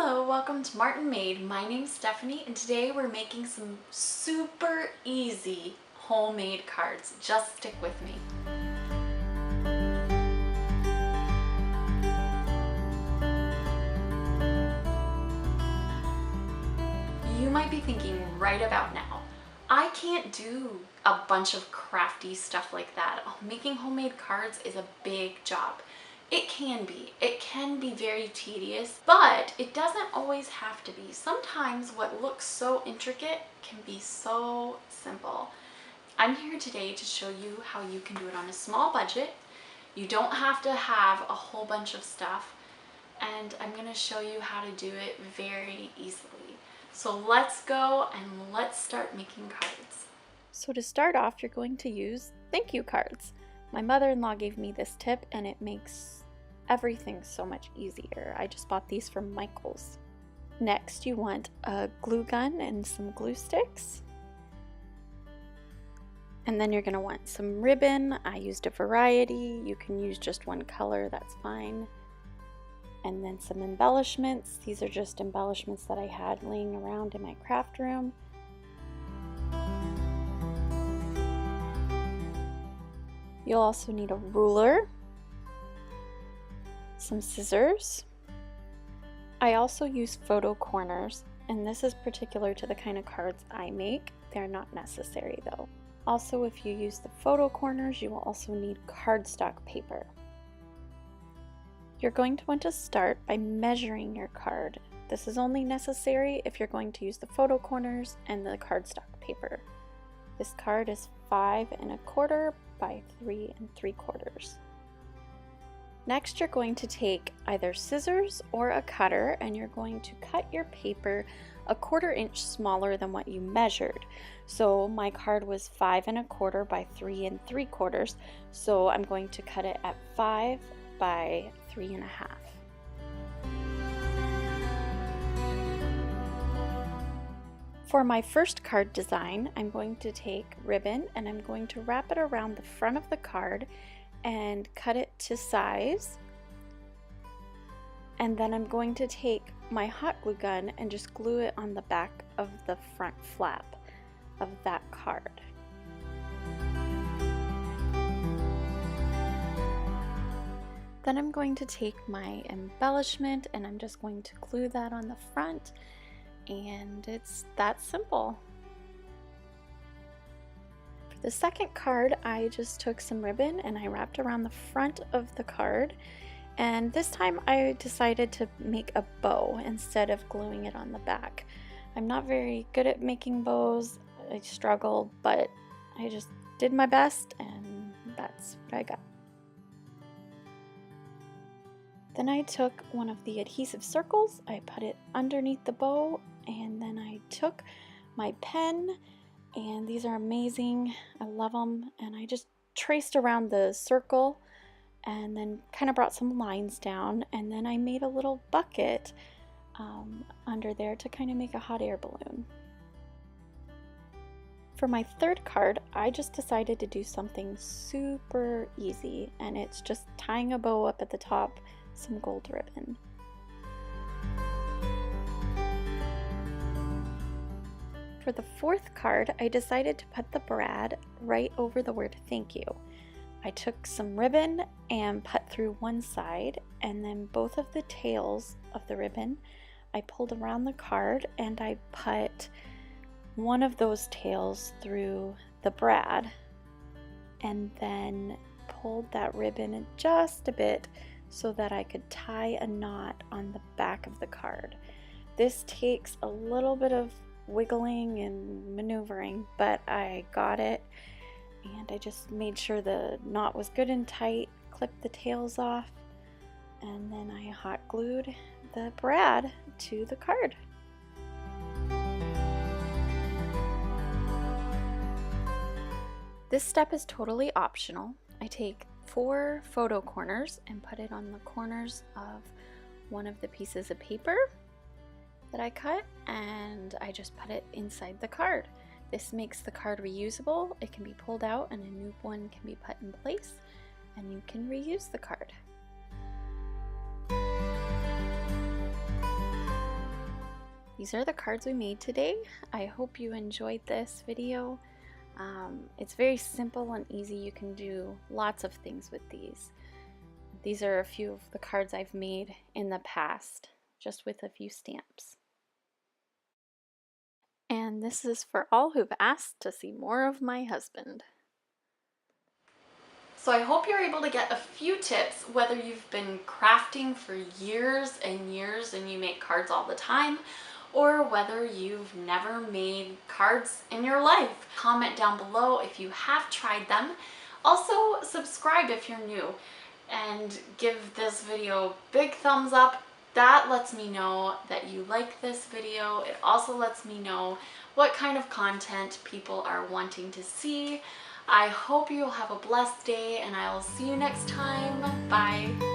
Hello, welcome to Martinmade. My name's Stephanie and today we're making some super easy homemade cards. Just stick with me. You might be thinking right about now, I can't do a bunch of crafty stuff like that. Making homemade cards is a big job. It can be very tedious, but it doesn't always have to be. Sometimes what looks so intricate can be so simple. I'm here today to show you how you can do it on a small budget. You don't have to have a whole bunch of stuff, and I'm going to show you how to do it very easily. So let's go and let's start making cards. So to start off, you're going to use thank you cards. My mother-in-law gave me this tip and it makes everything so much easier. I just bought these from Michael's. Next, you want a glue gun and some glue sticks. And then you're going to want some ribbon. I used a variety. You can use just one color, that's fine. And then some embellishments. These are just embellishments that I had laying around in my craft room. You'll also need a ruler, some scissors. I also use photo corners, and this is particular to the kind of cards I make. They're not necessary though. Also, if you use the photo corners, you will also need cardstock paper. You're going to want to start by measuring your card. This is only necessary if you're going to use the photo corners and the cardstock paper. This card is 5 1/4 by 3 3/4. Next, you're going to take either scissors or a cutter and you're going to cut your paper 1/4 inch smaller than what you measured. So my card was 5 1/4 by 3 3/4, so I'm going to cut it at 5 by 3 1/2. For my first card design, I'm going to take ribbon and I'm going to wrap it around the front of the card and cut it to size. And then I'm going to take my hot glue gun and just glue it on the back of the front flap of that card. Then I'm going to take my embellishment and I'm just going to glue that on the front. And it's that simple. For the second card, I just took some ribbon and I wrapped around the front of the card. And this time I decided to make a bow instead of gluing it on the back. I'm not very good at making bows. I struggled, but I just did my best and that's what I got. Then I took one of the adhesive circles, I put it underneath the bow, and then I took my pen, and these are amazing, I love them, and I just traced around the circle and then kind of brought some lines down, and then I made a little bucket under there to kind of make a hot air balloon. For my third card, I just decided to do something super easy, and it's just tying a bow up at the top, some gold ribbon. For the fourth card, I decided to put the brad right over the word thank you. I took some ribbon and put through one side, and then both of the tails of the ribbon I pulled around the card, and I put one of those tails through the brad and then pulled that ribbon just a bit so that I could tie a knot on the back of the card. This takes a little bit of wiggling and maneuvering, but I got it, and I just made sure the knot was good and tight, clipped the tails off, and then I hot glued the brad to the card. This step is totally optional. I take 4 photo corners and put it on the corners of one of the pieces of paper that I cut, and I just put it inside the card. This makes the card reusable. It can be pulled out and a new one can be put in place, and you can reuse the card. these are the cards we made today. I hope you enjoyed this video. It's very simple and easy. You can do lots of things with these. These are a few of the cards I've made in the past, just with a few stamps. And this is for all who've asked to see more of my husband. So I hope you're able to get a few tips, whether you've been crafting for years and years and you make cards all the time, or whether you've never made cards in your life. Comment down below if you have tried them. Also, subscribe if you're new and give this video a big thumbs up. That lets me know that you like this video. It also lets me know what kind of content people are wanting to see. I hope you'll have a blessed day, and I will see you next time. Bye.